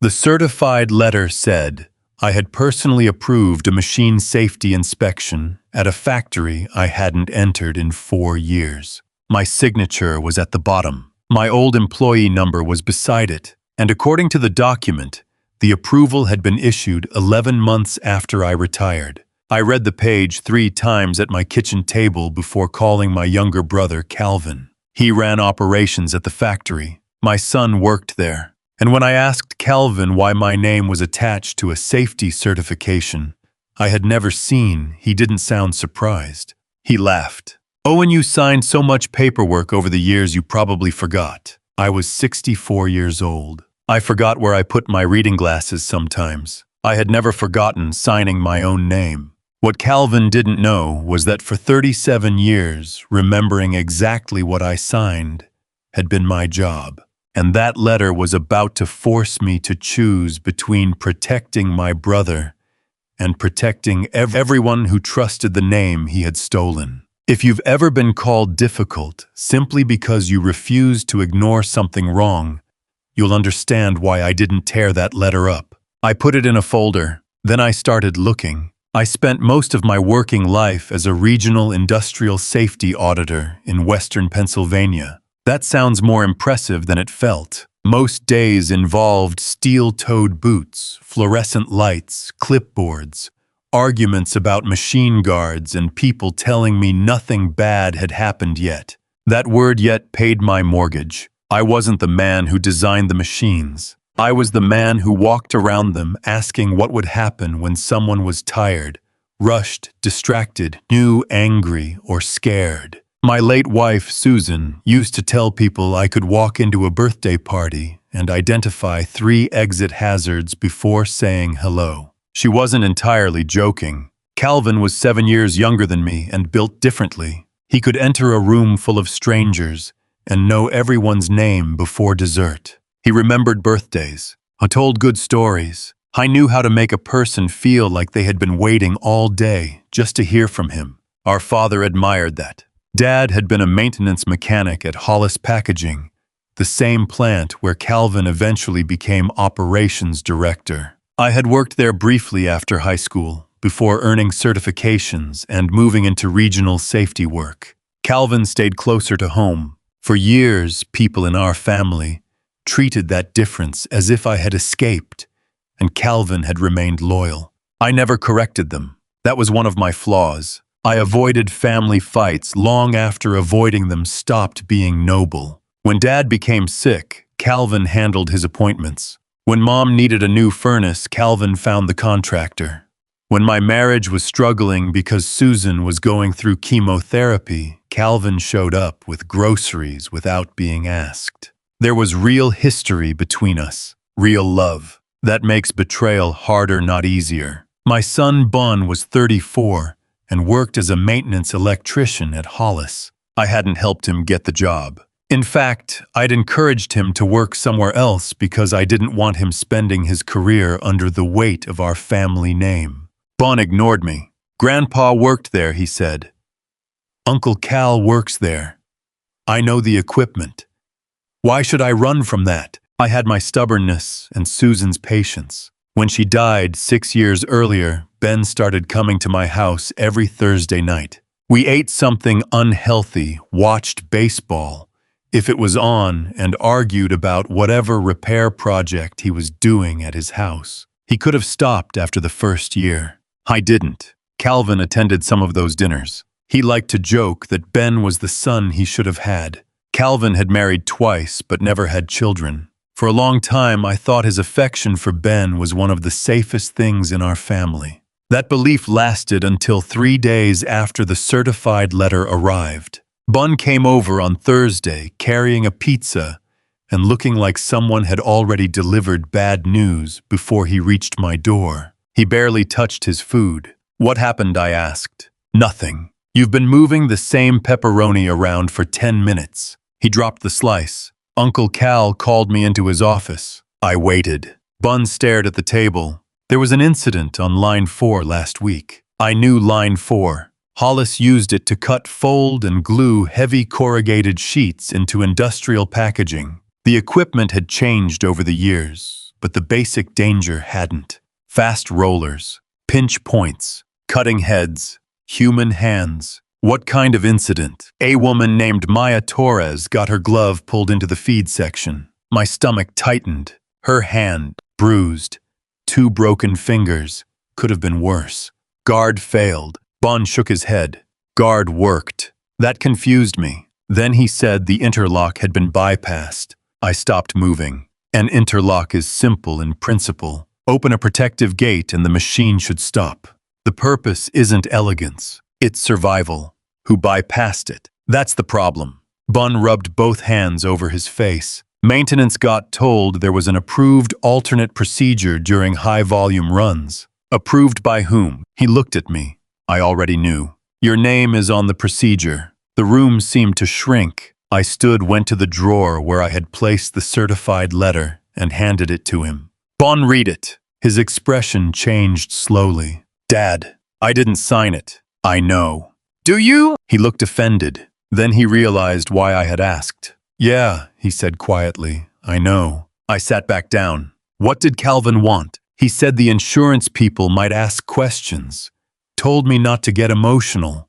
The certified letter said I had personally approved a machine safety inspection at a factory I hadn't entered in 4 years. My signature was at the bottom. My old employee number was beside it, and according to the document, the approval had been issued 11 months after I retired. I read the page 3 times at my kitchen table before calling my younger brother, Calvin. He ran operations at the factory. My son worked there. And when I asked Calvin why my name was attached to a safety certification I had never seen, he didn't sound surprised. He laughed. "Owen, you signed so much paperwork over the years you probably forgot." I was 64 years old. I forgot where I put my reading glasses sometimes. I had never forgotten signing my own name. What Calvin didn't know was that for 37 years, remembering exactly what I signed had been my job. And that letter was about to force me to choose between protecting my brother and protecting everyone who trusted the name he had stolen. If you've ever been called difficult simply because you refused to ignore something wrong, you'll understand why I didn't tear that letter up. I put it in a folder, then I started looking. I spent most of my working life as a regional industrial safety auditor in Western Pennsylvania. That sounds more impressive than it felt. Most days involved steel-toed boots, fluorescent lights, clipboards, arguments about machine guards, and people telling me nothing bad had happened yet. That word "yet" paid my mortgage. I wasn't the man who designed the machines. I was the man who walked around them asking what would happen when someone was tired, rushed, distracted, new, angry, or scared. My late wife, Susan, used to tell people I could walk into a birthday party and identify 3 exit hazards before saying hello. She wasn't entirely joking. Calvin was 7 years younger than me and built differently. He could enter a room full of strangers and know everyone's name before dessert. He remembered birthdays, told good stories. I knew how to make a person feel like they had been waiting all day just to hear from him. Our father admired that. Dad had been a maintenance mechanic at Hollis Packaging, the same plant where Calvin eventually became operations director. I had worked there briefly after high school, before earning certifications and moving into regional safety work. Calvin stayed closer to home. For years, people in our family treated that difference as if I had escaped, and Calvin had remained loyal. I never corrected them. That was one of my flaws. I avoided family fights long after avoiding them stopped being noble. When Dad became sick, Calvin handled his appointments. When Mom needed a new furnace, Calvin found the contractor. When my marriage was struggling because Susan was going through chemotherapy, Calvin showed up with groceries without being asked. There was real history between us, real love. That makes betrayal harder, not easier. My son Bun was 34 and worked as a maintenance electrician at Hollis. I hadn't helped him get the job. In fact, I'd encouraged him to work somewhere else because I didn't want him spending his career under the weight of our family name. Bun ignored me. "Grandpa worked there," he said. "Uncle Cal works there. I know the equipment. Why should I run from that?" I had my stubbornness and Susan's patience. When she died 6 years earlier, Ben started coming to my house every Thursday night. We ate something unhealthy, watched baseball, if it was on, and argued about whatever repair project he was doing at his house. He could have stopped after the first year. I didn't. Calvin attended some of those dinners. He liked to joke that Ben was the son he should have had. Calvin had married twice but never had children. For a long time, I thought his affection for Ben was one of the safest things in our family. That belief lasted until 3 days after the certified letter arrived. Bun came over on Thursday carrying a pizza and looking like someone had already delivered bad news before he reached my door. He barely touched his food. "What happened?" I asked. "Nothing. You've been moving the same pepperoni around for 10 minutes. He dropped the slice. Uncle Cal called me into his office. I waited. Bun stared at the table. There was an incident on line 4 last week. I knew line 4. Hollis used it to cut, fold, and glue heavy corrugated sheets into industrial packaging. The equipment had changed over the years, but the basic danger hadn't. Fast rollers, pinch points, cutting heads, human hands. What kind of incident? A woman named Maya Torres got her glove pulled into the feed section. My stomach tightened. Her hand, bruised. 2 broken fingers. Could have been worse. Guard failed. Bon shook his head. Guard worked. That confused me. Then he said the interlock had been bypassed. I stopped moving. An interlock is simple in principle. Open a protective gate and the machine should stop. The purpose isn't elegance. It's survival. Who bypassed it? That's the problem. Bun rubbed both hands over his face. Maintenance got told there was an approved alternate procedure during high-volume runs. Approved by whom? He looked at me. I already knew. Your name is on the procedure. The room seemed to shrink. I went to the drawer where I had placed the certified letter and handed it to him. Bon, read it. His expression changed slowly. Dad, I didn't sign it. I know. Do you? He looked offended. Then he realized why I had asked. Yeah, he said quietly. I know. I sat back down. What did Calvin want? He said the insurance people might ask questions. Told me not to get emotional.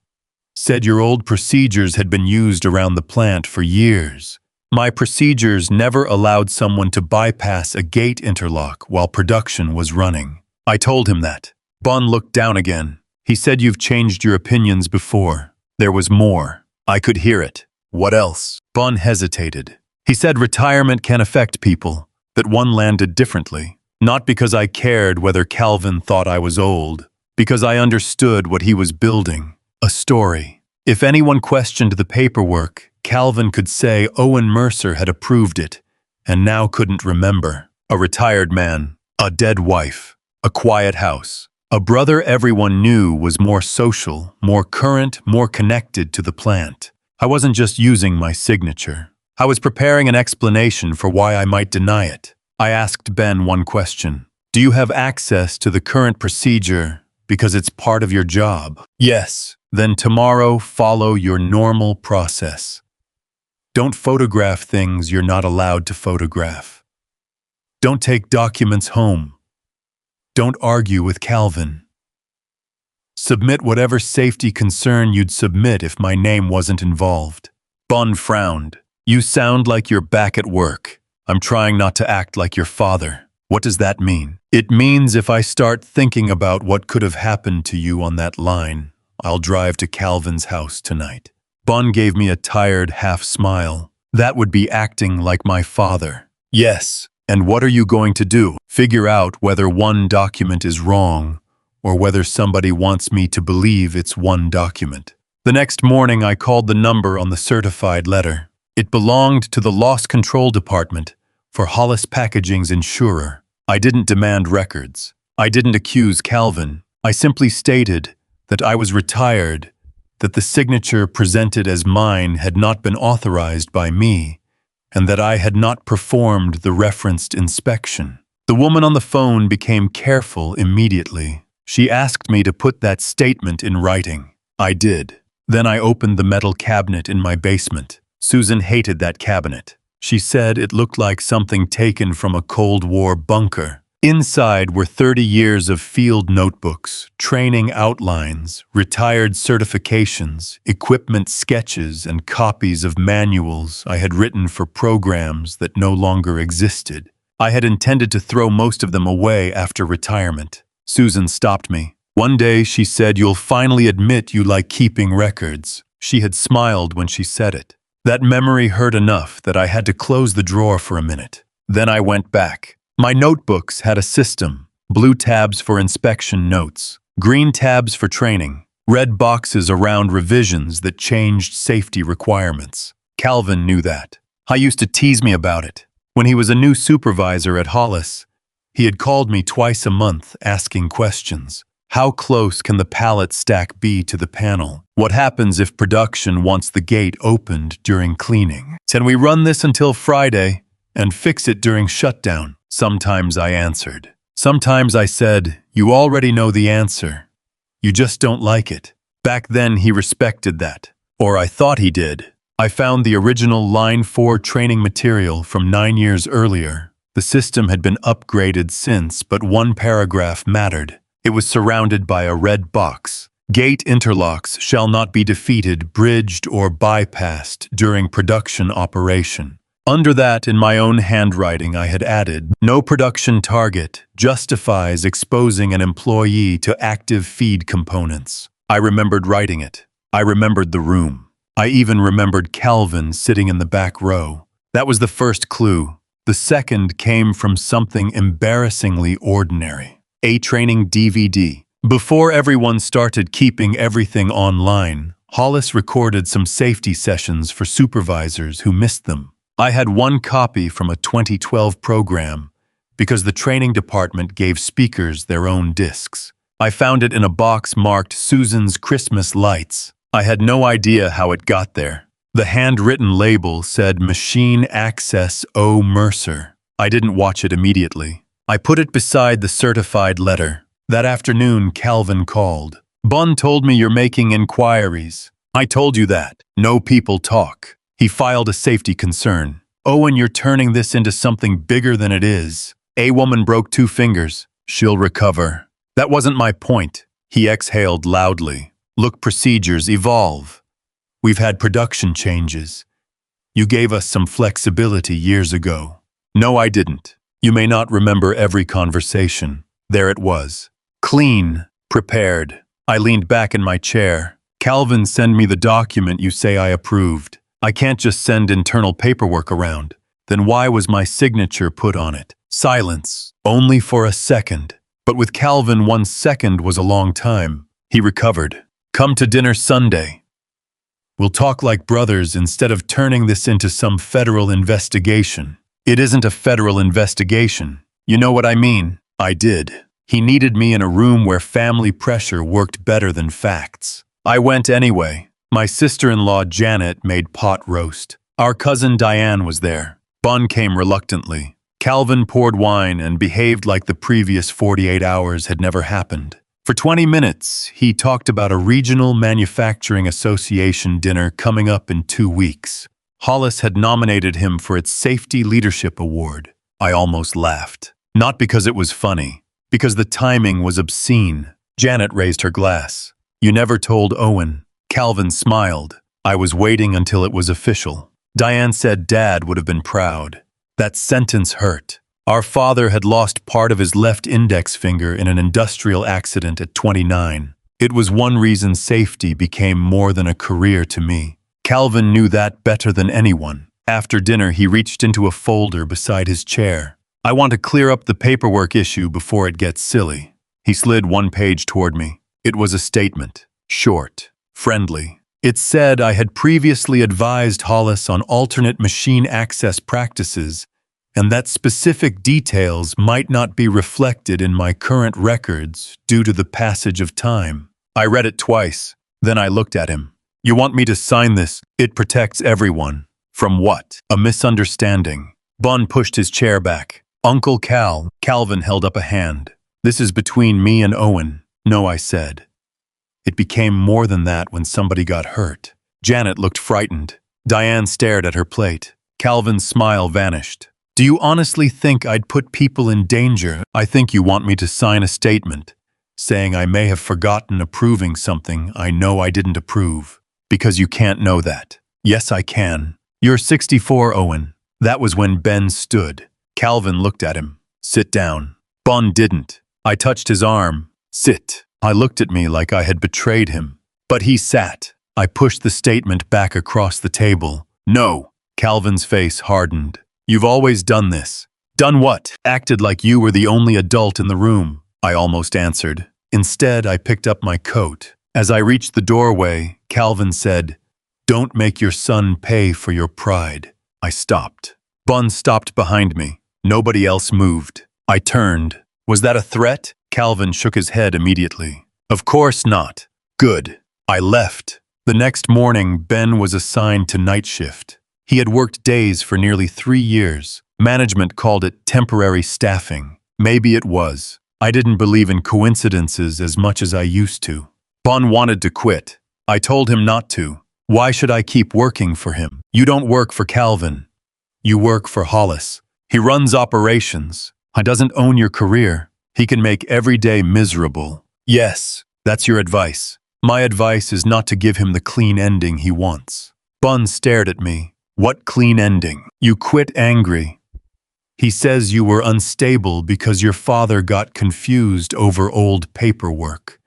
Said your old procedures had been used around the plant for years. My procedures never allowed someone to bypass a gate interlock while production was running. I told him that. Bon looked down again. He said you've changed your opinions before. There was more. I could hear it. What else? Bon hesitated. He said retirement can affect people, that one landed differently. Not because I cared whether Calvin thought I was old, because I understood what he was building. A story. If anyone questioned the paperwork, Calvin could say Owen Mercer had approved it, and now couldn't remember. A retired man, a dead wife, a quiet house. A brother everyone knew was more social, more current, more connected to the plant. I wasn't just using my signature. I was preparing an explanation for why I might deny it. I asked Ben one question. Do you have access to the current procedure because it's part of your job? Yes. Then tomorrow follow your normal process. Don't photograph things you're not allowed to photograph. Don't take documents home. Don't argue with Calvin. Submit whatever safety concern you'd submit if my name wasn't involved. Bon frowned. You sound like you're back at work. I'm trying not to act like your father. What does that mean? It means if I start thinking about what could have happened to you on that line, I'll drive to Calvin's house tonight. Bon gave me a tired half smile. That would be acting like my father. Yes. And what are you going to do? Figure out whether one document is wrong or whether somebody wants me to believe it's one document. The next morning I called the number on the certified letter. It belonged to the loss control department for Hollis Packaging's insurer. I didn't demand records. I didn't accuse Calvin. I simply stated that I was retired, that the signature presented as mine had not been authorized by me, and that I had not performed the referenced inspection. The woman on the phone became careful immediately. She asked me to put that statement in writing. I did. Then I opened the metal cabinet in my basement. Susan hated that cabinet. She said it looked like something taken from a Cold War bunker. Inside were 30 years of field notebooks, training outlines, retired certifications, equipment sketches, and copies of manuals I had written for programs that no longer existed. I had intended to throw most of them away after retirement. Susan stopped me. One day she said, "You'll finally admit you like keeping records." She had smiled when she said it. That memory hurt enough that I had to close the drawer for a minute. Then I went back. My notebooks had a system: blue tabs for inspection notes, green tabs for training, red boxes around revisions that changed safety requirements. Calvin knew that. I used to tease me about it. When he was a new supervisor at Hollis, he had called me twice a month asking questions. How close can the pallet stack be to the panel? What happens if production wants the gate opened during cleaning? Can we run this until Friday and fix it during shutdown? Sometimes I answered. Sometimes I said, "You already know the answer. You just don't like it." Back then he respected that. Or I thought he did. I found the original Line 4 training material from 9 years earlier. The system had been upgraded since, but one paragraph mattered. It was surrounded by a red box. Gate interlocks shall not be defeated, bridged, or bypassed during production operation. Under that, in my own handwriting, I had added, no production target justifies exposing an employee to active feed components. I remembered writing it. I remembered the room. I even remembered Calvin sitting in the back row. That was the first clue. The second came from something embarrassingly ordinary. A training DVD. Before everyone started keeping everything online, Hollis recorded some safety sessions for supervisors who missed them. I had one copy from a 2012 program because the training department gave speakers their own discs. I found it in a box marked Susan's Christmas Lights. I had no idea how it got there. The handwritten label said Machine Access O. Mercer. I didn't watch it immediately. I put it beside the certified letter. That afternoon, Calvin called. Bun told me you're making inquiries. I told you that. No people talk. He filed a safety concern. Owen, you're turning this into something bigger than it is. A woman broke 2 fingers. She'll recover. That wasn't my point. He exhaled loudly. Look, procedures evolve. We've had production changes. You gave us some flexibility years ago. No, I didn't. You may not remember every conversation. There it was. Clean, prepared. I leaned back in my chair. Calvin, send me the document you say I approved. I can't just send internal paperwork around. Then why was my signature put on it? Silence. Only for a second. But with Calvin, 1 second was a long time. He recovered. Come to dinner Sunday. We'll talk like brothers instead of turning this into some federal investigation. It isn't a federal investigation. You know what I mean? I did. He needed me in a room where family pressure worked better than facts. I went anyway. My sister-in-law Janet made pot roast. Our cousin Diane was there. Bun came reluctantly. Calvin poured wine and behaved like the previous 48 hours had never happened. For 20 minutes, he talked about a regional manufacturing association dinner coming up in 2 weeks. Hollis had nominated him for its Safety Leadership Award. I almost laughed. Not because it was funny. Because the timing was obscene. Janet raised her glass. You never told Owen. Calvin smiled. I was waiting until it was official. Diane said Dad would have been proud. That sentence hurt. Our father had lost part of his left index finger in an industrial accident at 29. It was one reason safety became more than a career to me. Calvin knew that better than anyone. After dinner, he reached into a folder beside his chair. I want to clear up the paperwork issue before it gets silly. He slid 1 page toward me. It was a statement. Short. Friendly. It said I had previously advised Hollis on alternate machine access practices and that specific details might not be reflected in my current records due to the passage of time. I read it twice. Then I looked at him. You want me to sign this? It protects everyone. From what? A misunderstanding. Bun pushed his chair back. Uncle Cal. Calvin held up a hand. This is between me and Owen. No, I said. It became more than that when somebody got hurt. Janet looked frightened. Diane stared at her plate. Calvin's smile vanished. Do you honestly think I'd put people in danger? I think you want me to sign a statement, saying I may have forgotten approving something I know I didn't approve. Because you can't know that. Yes, I can. You're 64, Owen. That was when Ben stood. Calvin looked at him. Sit down. Bun didn't. I touched his arm. Sit. I looked at me like I had betrayed him. But he sat. I pushed the statement back across the table. No. Calvin's face hardened. You've always done this. Done what? Acted like you were the only adult in the room. I almost answered. Instead, I picked up my coat. As I reached the doorway, Calvin said, Don't make your son pay for your pride. I stopped. Bun stopped behind me. Nobody else moved. I turned. Was that a threat? Calvin shook his head immediately. Of course not. Good. I left. The next morning, Ben was assigned to night shift. He had worked days for nearly 3 years. Management called it temporary staffing. Maybe it was. I didn't believe in coincidences as much as I used to. Bun wanted to quit. I told him not to. Why should I keep working for him? You don't work for Calvin. You work for Hollis. He runs operations. He doesn't own your career. He can make every day miserable. Yes, that's your advice. My advice is not to give him the clean ending he wants. Bun stared at me. What clean ending? You quit angry. He says you were unstable because your father got confused over old paperwork.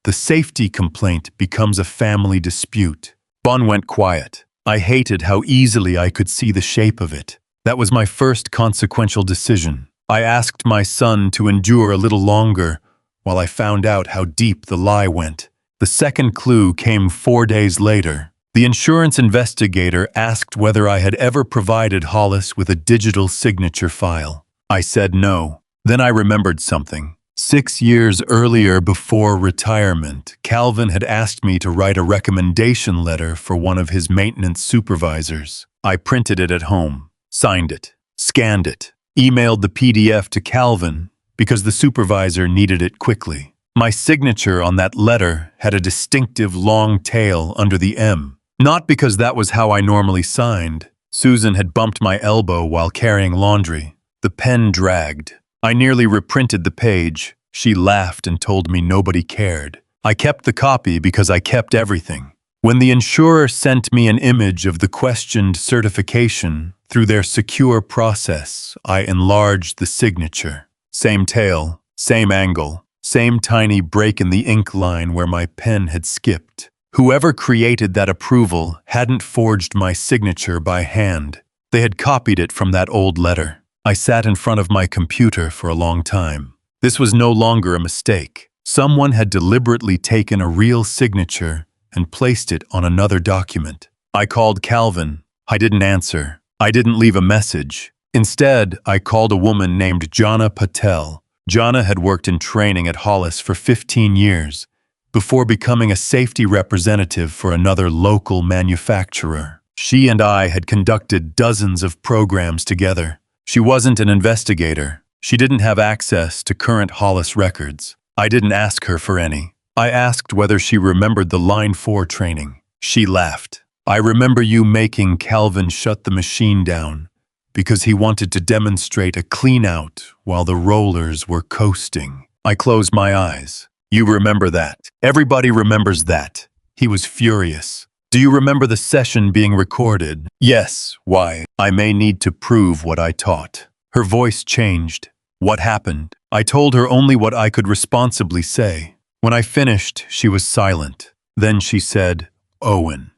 The safety complaint becomes a family dispute. Bun went quiet. I hated how easily I could see the shape of it. That was my first consequential decision. I asked my son to endure a little longer while I found out how deep the lie went. The second clue came 4 days later. The insurance investigator asked whether I had ever provided Hollis with a digital signature file. I said no. Then I remembered something. 6 years earlier, before retirement, Calvin had asked me to write a recommendation letter for one of his maintenance supervisors. I printed it at home, signed it, scanned it, emailed the PDF to Calvin because the supervisor needed it quickly. My signature on that letter had a distinctive long tail under the M. Not because that was how I normally signed. Susan had bumped my elbow while carrying laundry. The pen dragged. I nearly reprinted the page. She laughed and told me nobody cared. I kept the copy because I kept everything. When the insurer sent me an image of the questioned certification through their secure process, I enlarged the signature. Same tail, same angle, same tiny break in the ink line where my pen had skipped. Whoever created that approval hadn't forged my signature by hand. They had copied it from that old letter. I sat in front of my computer for a long time. This was no longer a mistake. Someone had deliberately taken a real signature and placed it on another document. I called Calvin. I didn't answer. I didn't leave a message. Instead, I called a woman named Jana Patel. Jana had worked in training at Hollis for 15 years before becoming a safety representative for another local manufacturer. She and I had conducted dozens of programs together. She wasn't an investigator. She didn't have access to current Hollis records. I didn't ask her for any. I asked whether she remembered the Line 4 training. She laughed. I remember you making Calvin shut the machine down because he wanted to demonstrate a clean-out while the rollers were coasting. I closed my eyes. You remember that. Everybody remembers that. He was furious. Do you remember the session being recorded? Yes. Why? I may need to prove what I taught. Her voice changed. What happened? I told her only what I could responsibly say. When I finished, she was silent. Then she said, Owen.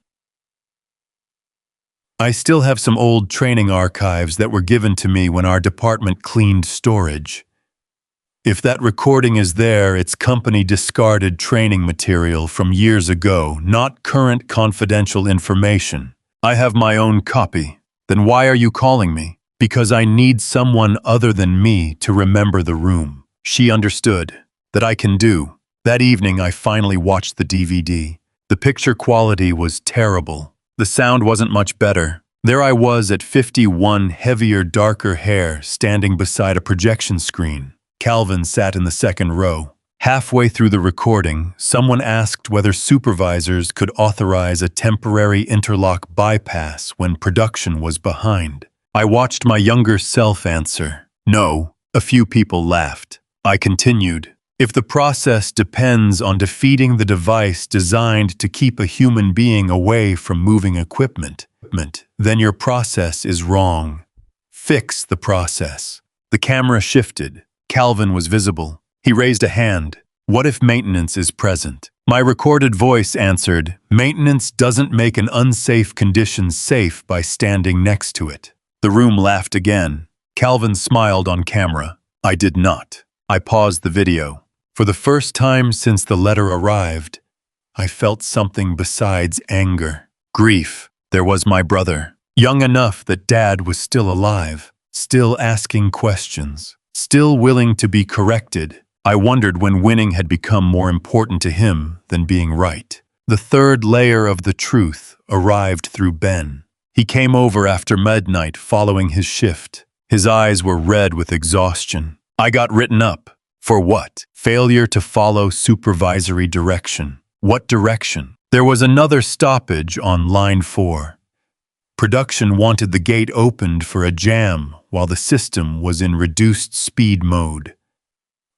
I still have some old training archives that were given to me when our department cleaned storage. If that recording is there, it's company discarded training material from years ago, not current confidential information. I have my own copy. Then why are you calling me? Because I need someone other than me to remember the room. She understood. That I can do. That evening, I finally watched the DVD. The picture quality was terrible. The sound wasn't much better. There I was at 51, heavier, darker hair, standing beside a projection screen. Calvin sat in the second row. Halfway through the recording, someone asked whether supervisors could authorize a temporary interlock bypass when production was behind. I watched my younger self answer, no. A few people laughed. I continued, if the process depends on defeating the device designed to keep a human being away from moving equipment, then your process is wrong. Fix the process. The camera shifted. Calvin was visible. He raised a hand. What if maintenance is present? My recorded voice answered, maintenance doesn't make an unsafe condition safe by standing next to it. The room laughed again. Calvin smiled on camera. I did not. I paused the video. For the first time since the letter arrived, I felt something besides anger. Grief. There was my brother. Young enough that Dad was still alive, still asking questions, still willing to be corrected. I wondered when winning had become more important to him than being right. The third layer of the truth arrived through Ben. He came over after midnight following his shift. His eyes were red with exhaustion. I got written up. For what? Failure to follow supervisory direction. What direction? There was another stoppage on Line 4. Production wanted the gate opened for a jam while the system was in reduced speed mode.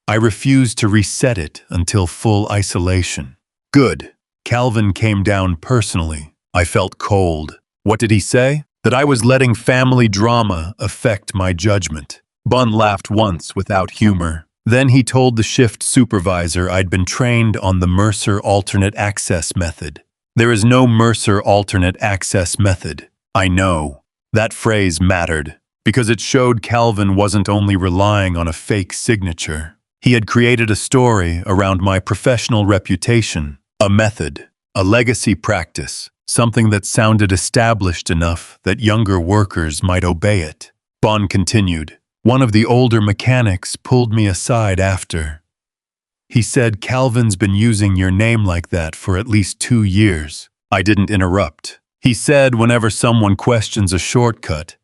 I refused to reset it until full isolation. Good. Calvin came down personally. I felt cold. What did he say? That I was letting family drama affect my judgment. Bun laughed once without humor. Then he told the shift supervisor I'd been trained on the Mercer alternate access method. There is no Mercer alternate access method. I know. That phrase mattered, because it showed Calvin wasn't only relying on a fake signature. He had created a story around my professional reputation, a method, a legacy practice, something that sounded established enough that younger workers might obey it. Bond continued. One of the older mechanics pulled me aside after. He said, Calvin's been using your name like that for at least 2 years. I didn't interrupt. He said whenever someone questions a shortcut,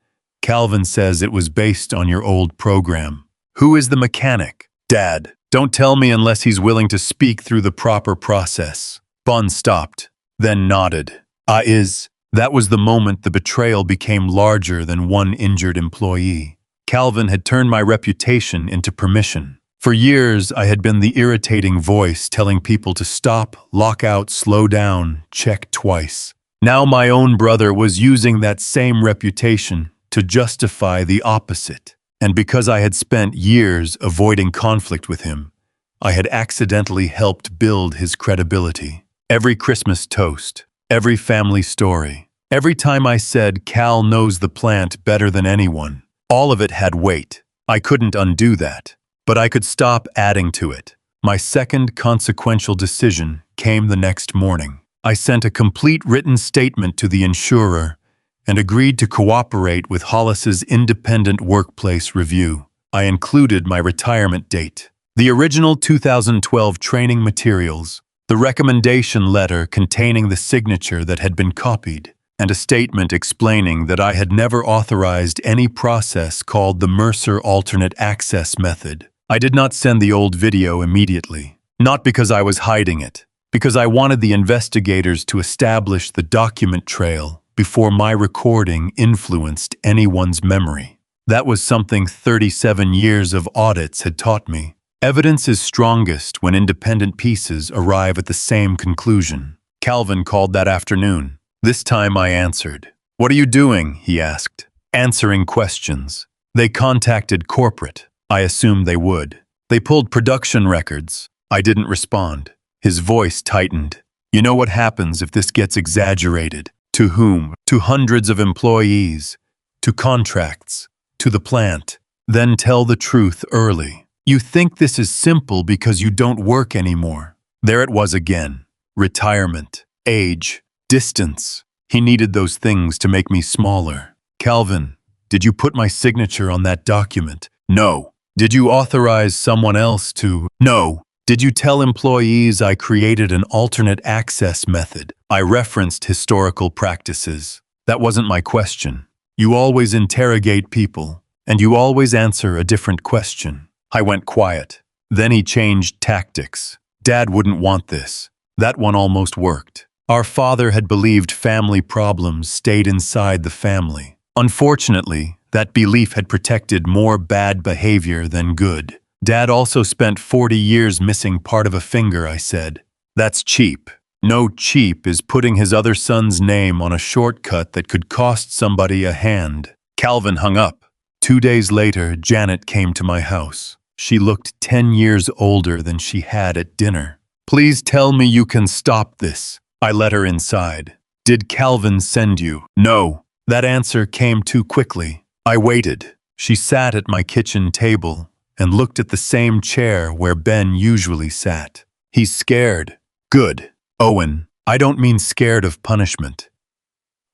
Calvin says it was based on your old program. Who is the mechanic? Dad. Don't tell me unless he's willing to speak through the proper process. Bun stopped, then nodded. That was the moment the betrayal became larger than one injured employee. Calvin had turned my reputation into permission. For years, I had been the irritating voice telling people to stop, lock out, slow down, check twice. Now my own brother was using that same reputation to justify the opposite. And because I had spent years avoiding conflict with him, I had accidentally helped build his credibility. Every Christmas toast, every family story, every time I said Cal knows the plant better than anyone, all of it had weight. I couldn't undo that, but I could stop adding to it. My second consequential decision came the next morning. I sent a complete written statement to the insurer and agreed to cooperate with Hollis's independent workplace review. I included my retirement date, the original 2012 training materials, the recommendation letter containing the signature that had been copied, and a statement explaining that I had never authorized any process called the Mercer alternate access method. I did not send the old video immediately, not because I was hiding it, because I wanted the investigators to establish the document trail before my recording influenced anyone's memory. That was something 37 years of audits had taught me. Evidence is strongest when independent pieces arrive at the same conclusion. Calvin called that afternoon. This time I answered. What are you doing? He asked. Answering questions. They contacted corporate. I assumed they would. They pulled production records. I didn't respond. His voice tightened. You know what happens if this gets exaggerated? To whom? To hundreds of employees. To contracts. To the plant. Then tell the truth early. You think this is simple because you don't work anymore. There it was again. Retirement. Age. Distance. He needed those things to make me smaller. Calvin, did you put my signature on that document? No. Did you authorize someone else to? No. Did you tell employees I created an alternate access method? I referenced historical practices. That wasn't my question. You always interrogate people, and you always answer a different question. I went quiet. Then he changed tactics. Dad wouldn't want this. That one almost worked. Our father had believed family problems stayed inside the family. Unfortunately, that belief had protected more bad behavior than good. Dad also spent 40 years missing part of a finger, I said. That's cheap. No, cheap is putting his other son's name on a shortcut that could cost somebody a hand. Calvin hung up. 2 days later, Janet came to my house. She looked 10 years older than she had at dinner. Please tell me you can stop this. I let her inside. Did Calvin send you? No. That answer came too quickly. I waited. She sat at my kitchen table and looked at the same chair where Ben usually sat. He's scared. Good. Owen, I don't mean scared of punishment.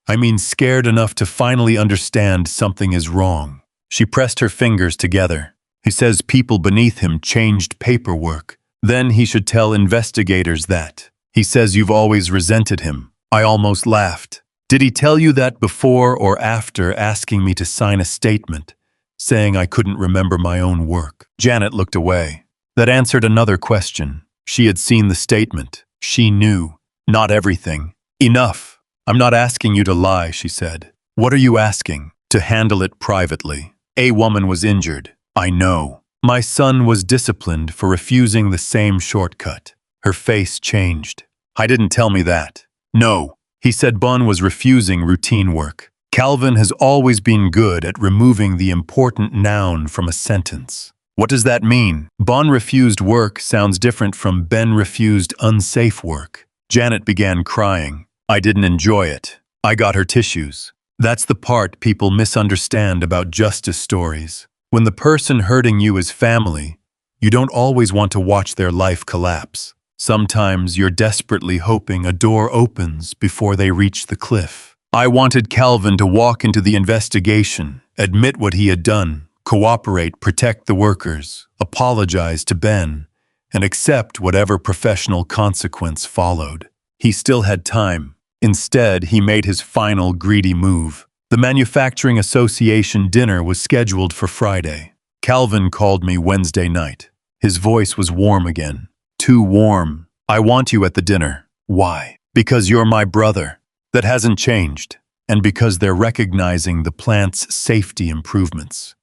I mean scared enough to finally understand something is wrong. She pressed her fingers together. He says people beneath him changed paperwork. Then he should tell investigators that. He says you've always resented him. I almost laughed. Did he tell you that before or after asking me to sign a statement, saying I couldn't remember my own work? Janet looked away. That answered another question. She had seen the statement. She knew. Not everything. Enough. I'm not asking you to lie, she said. What are you asking? To handle it privately. A woman was injured. I know. My son was disciplined for refusing the same shortcut. Her face changed. I didn't tell me that. No. He said Bun was refusing routine work. Calvin has always been good at removing the important noun from a sentence. What does that mean? Bun refused work sounds different from Ben refused unsafe work. Janet began crying. I didn't enjoy it. I got her tissues. That's the part people misunderstand about justice stories. When the person hurting you is family, you don't always want to watch their life collapse. Sometimes you're desperately hoping a door opens before they reach the cliff. I wanted Calvin to walk into the investigation, admit what he had done, cooperate, protect the workers, apologize to Ben, and accept whatever professional consequence followed. He still had time. Instead, he made his final greedy move. The Manufacturing Association dinner was scheduled for Friday. Calvin called me Wednesday night. His voice was warm again. Too warm. I want you at the dinner. Why? Because you're my brother. That hasn't changed. And because they're recognizing the plant's safety improvements.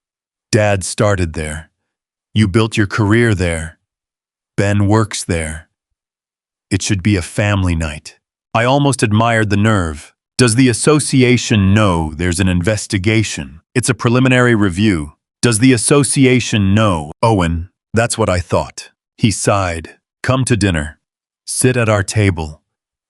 Dad started there. You built your career there. Ben works there. It should be a family night. I almost admired the nerve. Does the association know there's an investigation? It's a preliminary review. Does the association know? Owen, that's what I thought. He sighed. Come to dinner. Sit at our table.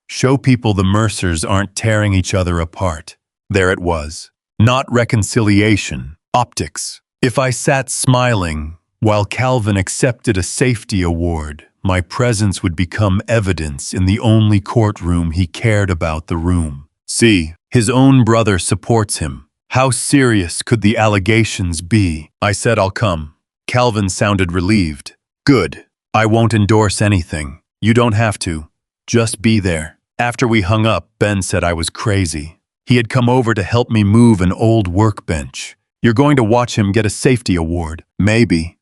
Show people the Mercers aren't tearing each other apart. There it was. Not reconciliation. Optics. If I sat smiling while Calvin accepted a safety award, my presence would become evidence in the only courtroom he cared about the room. See, his own brother supports him. How serious could the allegations be? I said I'll come. Calvin sounded relieved. Good. I won't endorse anything. You don't have to. Just be there. After we hung up, Ben said I was crazy. He had come over to help me move an old workbench. You're going to watch him get a safety award. Maybe.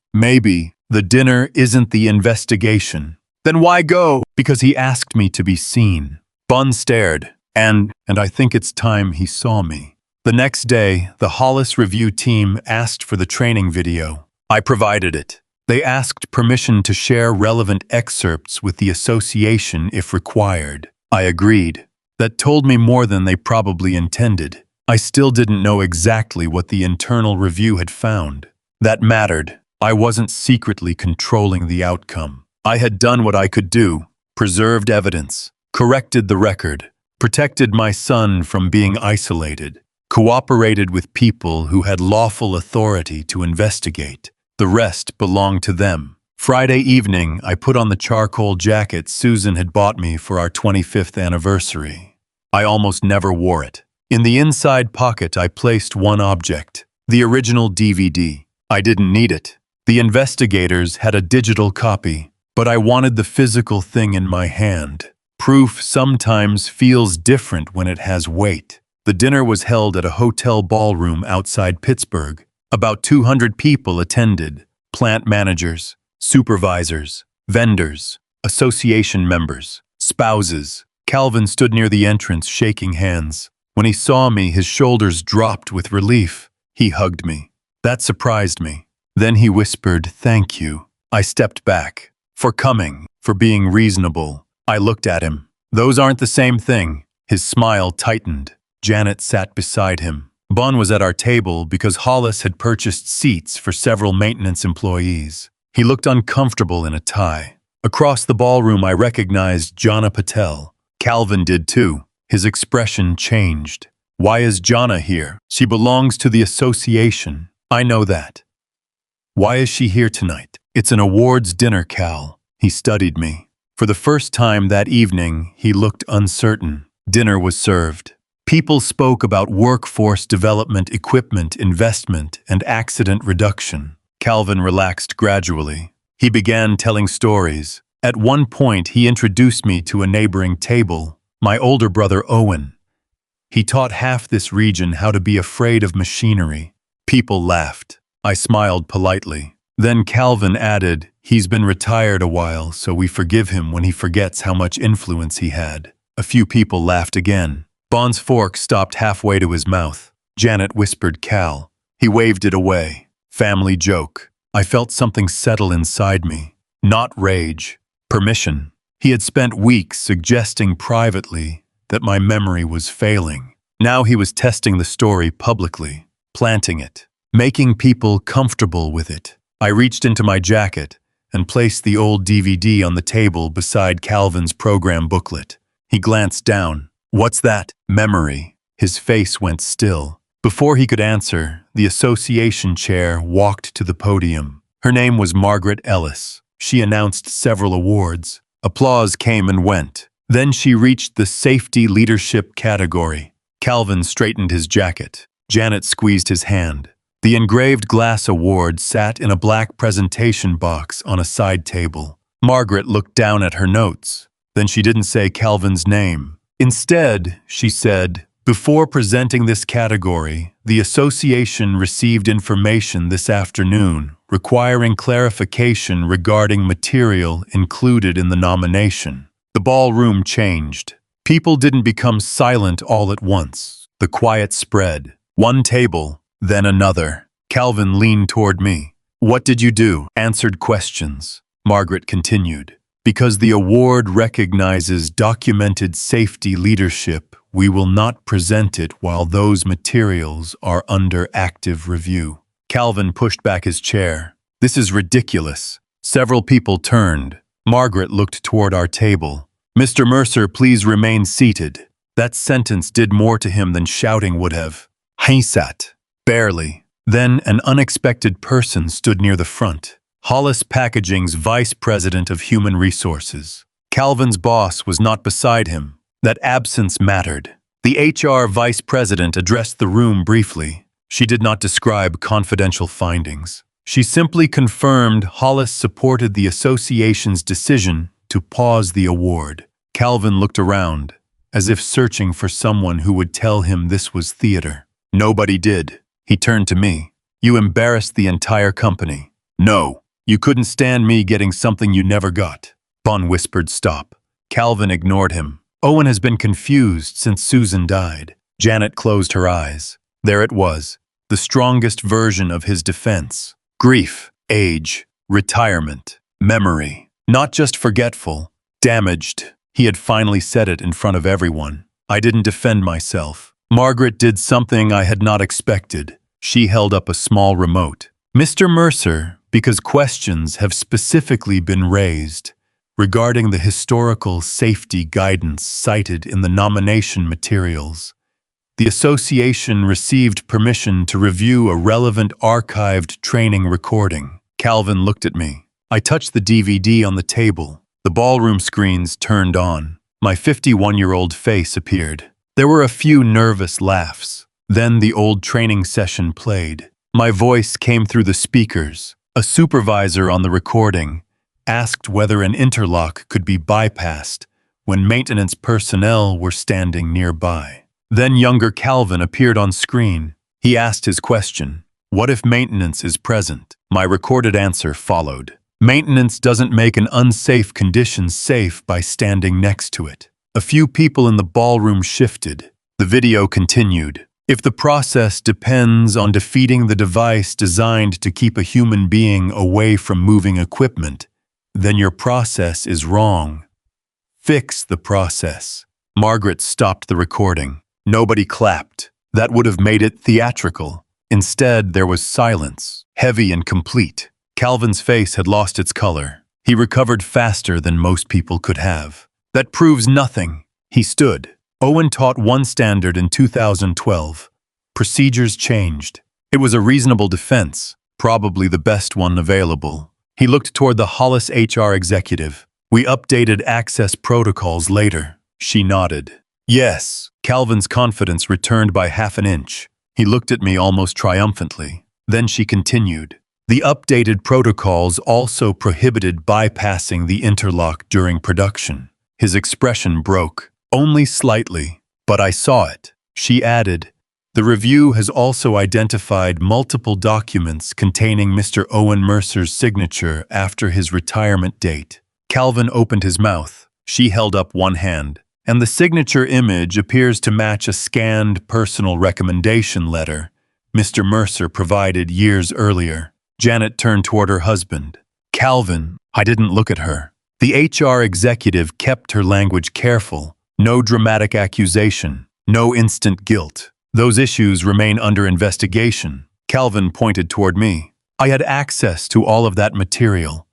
The dinner isn't the investigation. Then why go? Because he asked me to be seen. Bun stared, and I think it's time he saw me. The next day, the Hollis review team asked for the training video. I provided it. They asked permission to share relevant excerpts with the association if required. I agreed. That told me more than they probably intended. I still didn't know exactly what the internal review had found. That mattered. I wasn't secretly controlling the outcome. I had done what I could do, preserved evidence, corrected the record, protected my son from being isolated, cooperated with people who had lawful authority to investigate. The rest belonged to them. Friday evening, I put on the charcoal jacket Susan had bought me for our 25th anniversary. I almost never wore it. In the inside pocket, I placed one object, the original DVD. I didn't need it. The investigators had a digital copy, but I wanted the physical thing in my hand. Proof sometimes feels different when it has weight. The dinner was held at a hotel ballroom outside Pittsburgh. About 200 people attended, plant managers, supervisors, vendors, association members, spouses. Calvin stood near the entrance shaking hands. When he saw me, his shoulders dropped with relief. He hugged me. That surprised me. Then he whispered, "Thank you." I stepped back. For coming, for being reasonable. I looked at him. Those aren't the same thing. His smile tightened. Janet sat beside him. Bun was at our table because Hollis had purchased seats for several maintenance employees. He looked uncomfortable in a tie. Across the ballroom, I recognized Jana Patel. Calvin did too. His expression changed. Why is Jana here? She belongs to the association. I know that. Why is she here tonight? It's an awards dinner, Cal. He studied me. For the first time that evening, he looked uncertain. Dinner was served. People spoke about workforce development, equipment, investment, and accident reduction. Calvin relaxed gradually. He began telling stories. At one point, he introduced me to a neighboring table, my older brother Owen. He taught half this region how to be afraid of machinery. People laughed. I smiled politely. Then Calvin added, "He's been retired a while, so we forgive him when he forgets how much influence he had." A few people laughed again. Bon's fork stopped halfway to his mouth. Janet whispered Cal. He waved it away. Family joke. I felt something settle inside me. Not rage. Permission. He had spent weeks suggesting privately that my memory was failing. Now he was testing the story publicly, planting it, making people comfortable with it. I reached into my jacket and placed the old DVD on the table beside Calvin's program booklet. He glanced down. What's that? Memory. His face went still. Before he could answer, the association chair walked to the podium. Her name was Margaret Ellis. She announced several awards. Applause came and went. Then she reached the safety leadership category. Calvin straightened his jacket. Janet squeezed his hand. The engraved glass award sat in a black presentation box on a side table. Margaret looked down at her notes. Then she didn't say Calvin's name. Instead, she said, "Before presenting this category, the association received information this afternoon requiring clarification regarding material included in the nomination." The ballroom changed. People didn't become silent all at once. The quiet spread. One table, then another. Calvin leaned toward me. "What did you do?" Answered questions. Margaret continued. "Because the award recognizes documented safety leadership, we will not present it while those materials are under active review." Calvin pushed back his chair. "This is ridiculous." Several people turned. Margaret looked toward our table. "Mr. Mercer, please remain seated." That sentence did more to him than shouting would have. He sat. Barely. Then an unexpected person stood near the front. Hollis Packaging's Vice President of Human Resources. Calvin's boss was not beside him. That absence mattered. The HR Vice President addressed the room briefly. She did not describe confidential findings. She simply confirmed Hollis supported the association's decision to pause the award. Calvin looked around, as if searching for someone who would tell him this was theater. Nobody did. He turned to me. "You embarrassed the entire company." "No. You couldn't stand me getting something you never got." Bon whispered stop. Calvin ignored him. "Owen has been confused since Susan died." Janet closed her eyes. There it was, the strongest version of his defense. Grief, age, retirement, memory. Not just forgetful, damaged. He had finally said it in front of everyone. I didn't defend myself. Margaret did something I had not expected. She held up a small remote. "Mr. Mercer, because questions have specifically been raised regarding the historical safety guidance cited in the nomination materials, the association received permission to review a relevant archived training recording." Calvin looked at me. I touched the DVD on the table. The ballroom screens turned on. My 51-year-old face appeared. There were a few nervous laughs. Then the old training session played. My voice came through the speakers. A supervisor on the recording asked whether an interlock could be bypassed when maintenance personnel were standing nearby. Then younger Calvin appeared on screen. He asked his question. "What if maintenance is present?" My recorded answer followed. "Maintenance doesn't make an unsafe condition safe by standing next to it." A few people in the ballroom shifted. The video continued. "If the process depends on defeating the device designed to keep a human being away from moving equipment, then your process is wrong. Fix the process." Margaret stopped the recording. Nobody clapped. That would have made it theatrical. Instead, there was silence, heavy and complete. Calvin's face had lost its color. He recovered faster than most people could have. "That proves nothing." He stood. "Owen taught one standard in 2012. Procedures changed. It was a reasonable defense, probably the best one available." He looked toward the Hollis HR executive. "We updated access protocols later." She nodded. "Yes." Calvin's confidence returned by half an inch. He looked at me almost triumphantly. Then she continued. "The updated protocols also prohibited bypassing the interlock during production." His expression broke. "Only slightly, but I saw it." She added, "The review has also identified multiple documents containing Mr. Owen Mercer's signature after his retirement date." Calvin opened his mouth. She held up one hand. and the signature image appears to match a scanned personal recommendation letter Mr. Mercer provided years earlier. Janet turned toward her husband. Calvin, I didn't look at her. The HR executive kept her language careful. No dramatic accusation. No instant guilt. Those issues remain under investigation. Calvin pointed toward me. I had access to all of that material.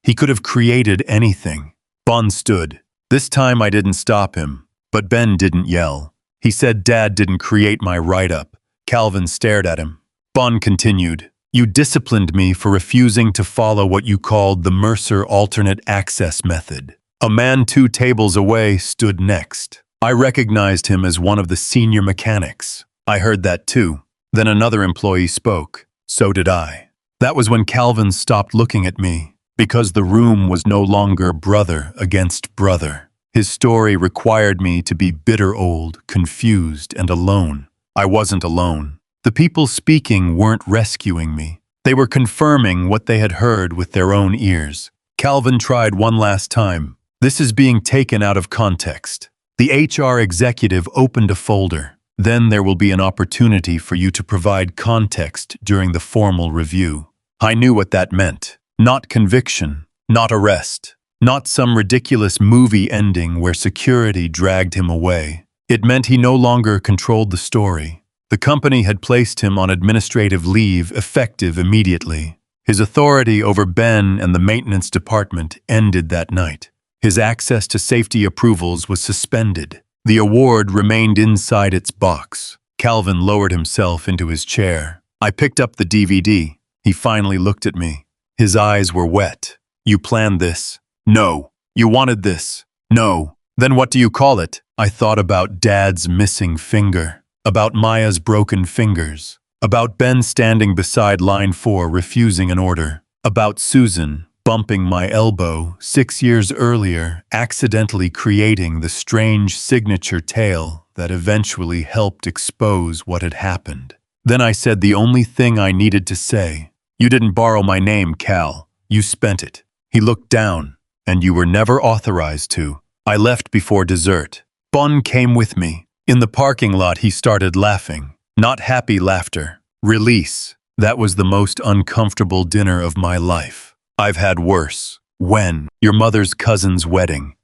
He could have created anything. Bon stood. This time I didn't stop him, but Ben didn't yell. He said Dad didn't create my write-up. Calvin stared at him. Bon continued. You disciplined me for refusing to follow what you called the Mercer alternate access method. A man 2 tables away stood next. I recognized him as one of the senior mechanics. I heard that too. Then another employee spoke. So did I. That was when Calvin stopped looking at me, because the room was no longer brother against brother. His story required me to be bitter old, confused, and alone. I wasn't alone. The people speaking weren't rescuing me. They were confirming what they had heard with their own ears. Calvin tried one last time. This is being taken out of context. The HR executive opened a folder. Then there will be an opportunity for you to provide context during the formal review. I knew what that meant. Not conviction, not arrest, not some ridiculous movie ending where security dragged him away. It meant he no longer controlled the story. The company had placed him on administrative leave effective immediately. His authority over Ben and the maintenance department ended that night. His access to safety approvals was suspended. The award remained inside its box. Calvin lowered himself into his chair. I picked up the DVD. He finally looked at me. His eyes were wet. You planned this? No. You wanted this? No. Then what do you call it? I thought about Dad's missing finger, about Maya's broken fingers, about Ben standing beside line 4 refusing an order, about Susan bumping my elbow 6 years earlier, accidentally creating the strange signature tale that eventually helped expose what had happened. Then I said the only thing I needed to say. You didn't borrow my name, Cal. You spent it. He looked down, and you were never authorized to. I left before dessert. Bon came with me. In the parking lot, he started laughing. Not happy laughter. Release. That was the most uncomfortable dinner of my life. I've had worse. When? Your mother's cousin's wedding.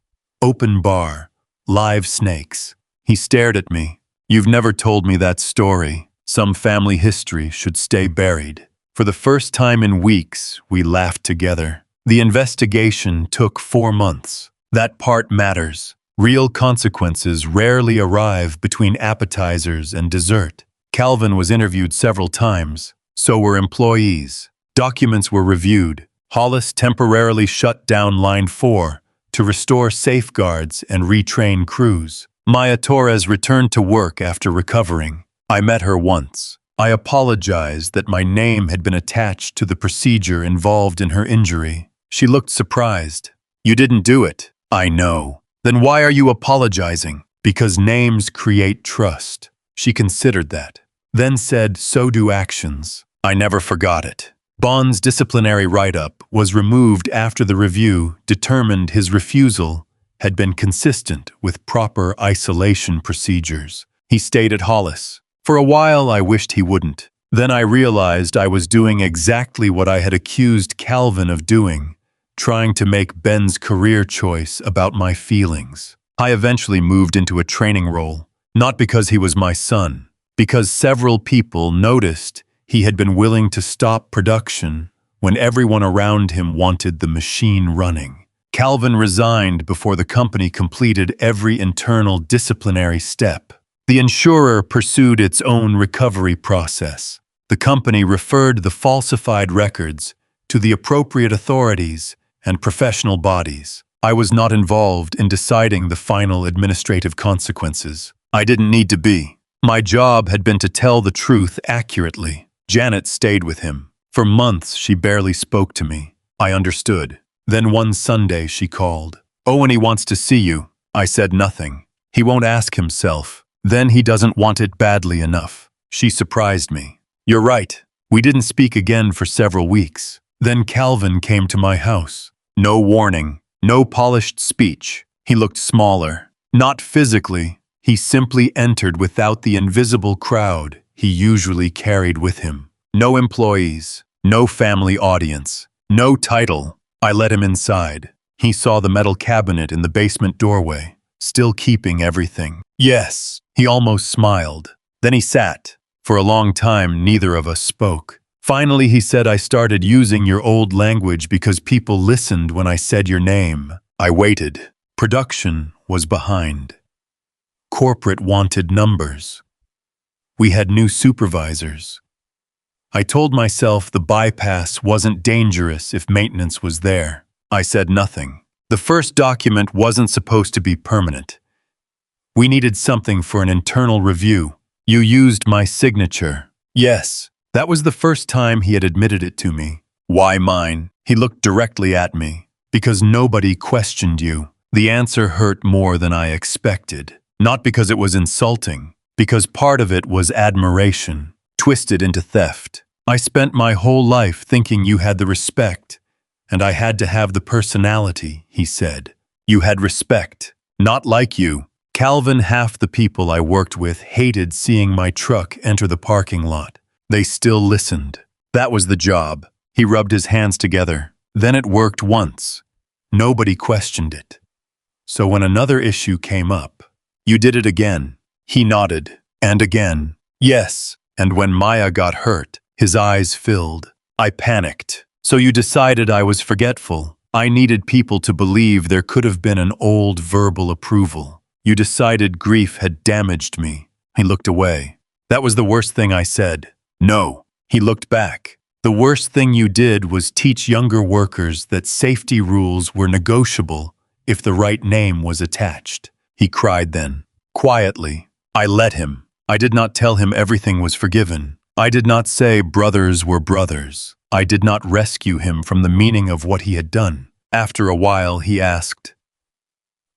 Open bar. Live snakes. He stared at me. You've never told me that story. Some family history should stay buried. For the first time in weeks, we laughed together. The investigation took 4 months. That part matters. Real consequences rarely arrive between appetizers and dessert. Calvin was interviewed several times. So were employees. Documents were reviewed. Hollis temporarily shut down Line 4 to restore safeguards and retrain crews. Maya Torres returned to work after recovering. I met her once. I apologized that my name had been attached to the procedure involved in her injury. She looked surprised. You didn't do it. I know. Then why are you apologizing? Because names create trust. She considered that. Then said, so do actions. I never forgot it. Bond's disciplinary write-up was removed after the review determined his refusal had been consistent with proper isolation procedures. He stayed at Hollis. For a while, I wished he wouldn't. Then I realized I was doing exactly what I had accused Calvin of doing, trying to make Ben's career choice about my feelings. I eventually moved into a training role, not because he was my son, because several people noticed he had been willing to stop production when everyone around him wanted the machine running. Calvin resigned before the company completed every internal disciplinary step. The insurer pursued its own recovery process. The company referred the falsified records to the appropriate authorities and professional bodies. I was not involved in deciding the final administrative consequences. I didn't need to be. My job had been to tell the truth accurately. Janet stayed with him. For months, she barely spoke to me. I understood. Then one Sunday, she called. Owen, he wants to see you. I said nothing. He won't ask himself. Then he doesn't want it badly enough. She surprised me. You're right. We didn't speak again for several weeks. Then Calvin came to my house. No warning, no polished speech. He looked smaller. Not physically. He simply entered without the invisible crowd he usually carried with him. No employees, no family audience, no title. I let him inside. He saw the metal cabinet in the basement doorway, still keeping everything. Yes, he almost smiled. Then he sat. For a long time, neither of us spoke. Finally, he said, I started using your old language because people listened when I said your name. I waited. Production was behind. Corporate wanted numbers. We had new supervisors. I told myself the bypass wasn't dangerous if maintenance was there. I said nothing. The first document wasn't supposed to be permanent. We needed something for an internal review. You used my signature. Yes, that was the first time he had admitted it to me. Why mine? He looked directly at me. Because nobody questioned you. The answer hurt more than I expected. Not because it was insulting, because part of it was admiration, twisted into theft. I spent my whole life thinking you had the respect, and I had to have the personality, he said. You had respect. Not like you. Calvin, half the people I worked with hated seeing my truck enter the parking lot. They still listened. That was the job. He rubbed his hands together. Then it worked once. Nobody questioned it. So when another issue came up, you did it again. He nodded. And again. Yes. And when Maya got hurt, his eyes filled. I panicked. So you decided I was forgetful. I needed people to believe there could have been an old verbal approval. You decided grief had damaged me. He looked away. That was the worst thing I said. No. He looked back. The worst thing you did was teach younger workers that safety rules were negotiable if the right name was attached. He cried then. Quietly. I let him. I did not tell him everything was forgiven. I did not say brothers were brothers. I did not rescue him from the meaning of what he had done. After a while, he asked,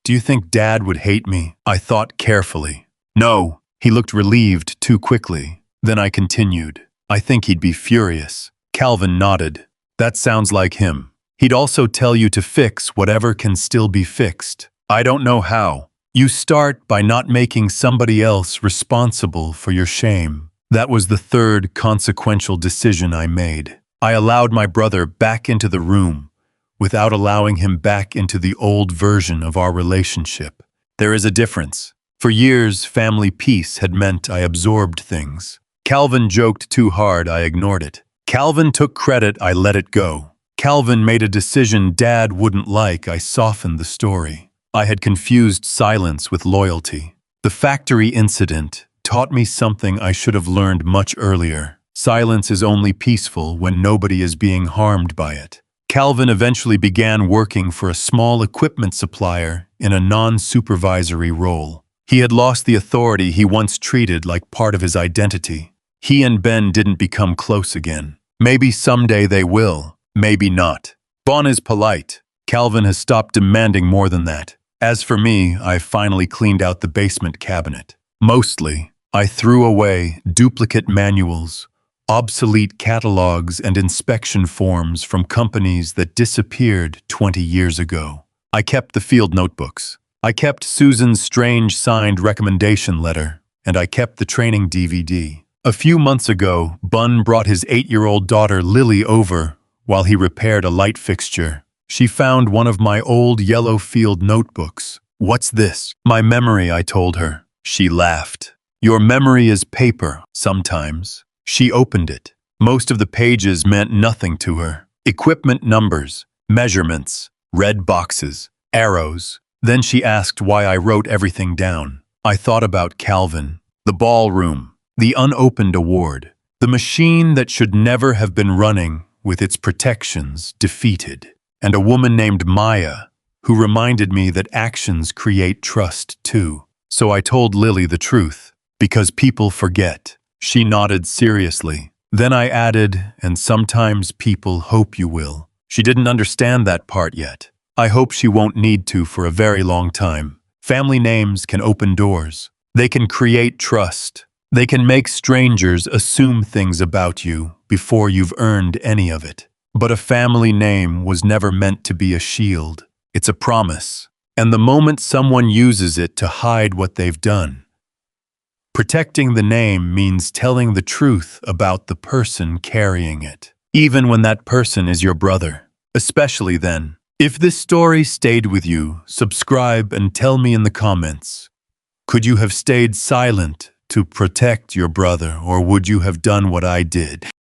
Do you think Dad would hate me? I thought carefully. No. He looked relieved too quickly. Then I continued. I think he'd be furious. Calvin nodded. That sounds like him. He'd also tell you to fix whatever can still be fixed. I don't know how. You start by not making somebody else responsible for your shame. That was the third consequential decision I made. I allowed my brother back into the room without allowing him back into the old version of our relationship. There is a difference. For years, family peace had meant I absorbed things. Calvin joked too hard, I ignored it. Calvin took credit, I let it go. Calvin made a decision Dad wouldn't like, I softened the story. I had confused silence with loyalty. The factory incident taught me something I should have learned much earlier. Silence is only peaceful when nobody is being harmed by it. Calvin eventually began working for a small equipment supplier in a non-supervisory role. He had lost the authority he once treated like part of his identity. He and Ben didn't become close again. Maybe someday they will, maybe not. Bon is polite. Calvin has stopped demanding more than that. As for me, I finally cleaned out the basement cabinet. Mostly, I threw away duplicate manuals, obsolete catalogs, and inspection forms from companies that disappeared 20 years ago. I kept the field notebooks. I kept Susan's strange signed recommendation letter, and I kept the training DVD. A few months ago, Bun brought his 8-year-old daughter Lily over while he repaired a light fixture. She found one of my old yellow field notebooks. What's this? My memory, I told her. She laughed. Your memory is paper, sometimes. She opened it. Most of the pages meant nothing to her. Equipment numbers, measurements, red boxes, arrows. Then she asked why I wrote everything down. I thought about Calvin, the ballroom, the unopened award, the machine that should never have been running with its protections defeated, and a woman named Maya who reminded me that actions create trust too. So I told Lily the truth, because people forget. She nodded seriously. Then I added, and sometimes people hope you will. She didn't understand that part yet. I hope she won't need to for a very long time. Family names can open doors. They can create trust. They can make strangers assume things about you before you've earned any of it. But a family name was never meant to be a shield. It's a promise. and the moment someone uses it to hide what they've done. Protecting the name means telling the truth about the person carrying it, even when that person is your brother, especially then. If this story stayed with you, subscribe and tell me in the comments. Could you have stayed silent to protect your brother, or would you have done what I did?